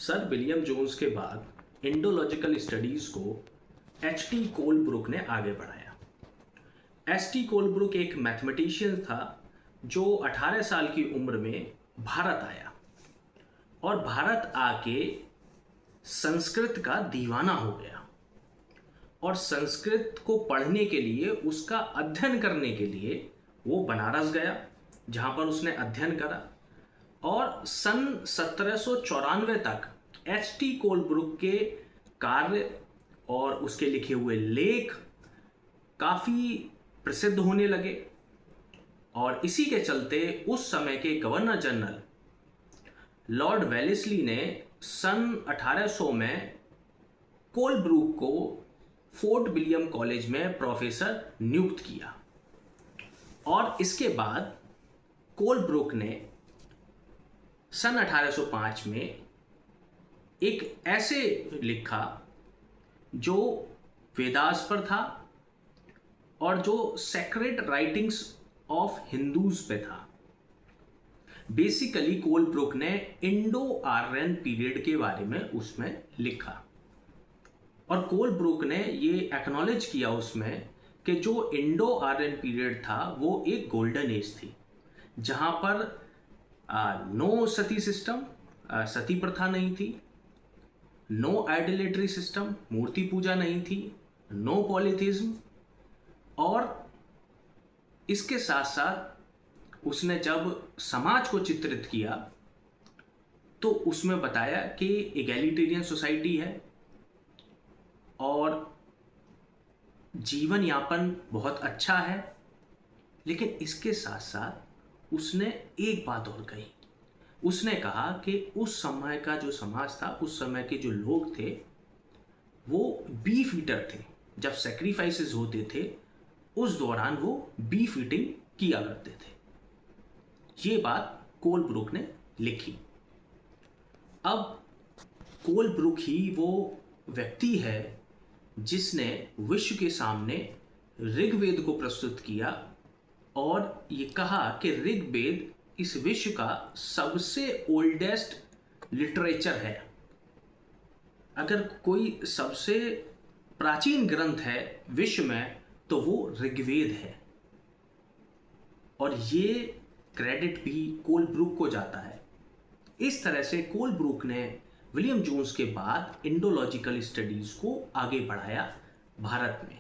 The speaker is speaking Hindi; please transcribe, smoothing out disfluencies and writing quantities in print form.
सर विलियम जोन्स के बाद इंडोलॉजिकल स्टडीज़ को एच.टी. कोलब्रुक ने आगे बढ़ाया। एच.टी. कोलब्रुक एक मैथमेटिशियन था जो 18 साल की उम्र में भारत आया और भारत आके संस्कृत का दीवाना हो गया और संस्कृत को पढ़ने के लिए, उसका अध्ययन करने के लिए वो बनारस गया, जहाँ पर उसने अध्ययन करा और सन 1794 तक एच.टी. कोलब्रुक के कार्य और उसके लिखे हुए लेख काफ़ी प्रसिद्ध होने लगे और इसी के चलते उस समय के गवर्नर जनरल लॉर्ड वेलेस्ली ने सन 1800 में कोलब्रुक को फोर्ट विलियम कॉलेज में प्रोफेसर नियुक्त किया और इसके बाद कोलब्रुक ने सन 1805 में एक ऐसे लिखा जो वेदास पर था और जो सेक्रेड राइटिंग्स ऑफ हिंदूज पे था। बेसिकली कोलब्रुक ने इंडो आर्यन पीरियड के बारे में उसमें लिखा और कोलब्रुक ने ये एक्नॉलेज किया उसमें कि जो इंडो आर्यन पीरियड था वो एक गोल्डन एज थी, जहाँ पर नो सती सिस्टम, सती प्रथा नहीं थी, नो आइडोलेटरी सिस्टम, मूर्ति पूजा नहीं थी, नो पॉलीथिज्म, और इसके साथ साथ उसने जब समाज को चित्रित किया तो उसमें बताया कि एगैलिटेरियन सोसाइटी है और जीवन यापन बहुत अच्छा है, लेकिन इसके साथ साथ उसने एक बात और कही। उसने कहा कि उस समय का जो समाज था, उस समय के जो लोग थे वो बीफ ईटर थे। जब सेक्रीफाइसेस होते थे उस दौरान वो बीफ ईटिंग किया करते थे। ये बात कोलब्रुक ने लिखी। अब कोलब्रुक ही वो व्यक्ति है जिसने विश्व के सामने ऋग्वेद को प्रस्तुत किया और ये कहा कि ऋग्वेद इस विश्व का सबसे ओल्डेस्ट लिटरेचर है। अगर कोई सबसे प्राचीन ग्रंथ है विश्व में तो वो ऋग्वेद है और ये क्रेडिट भी कोलब्रुक को जाता है। इस तरह से कोलब्रुक ने विलियम जोन्स के बाद इंडोलॉजिकल स्टडीज़ को आगे बढ़ाया भारत में।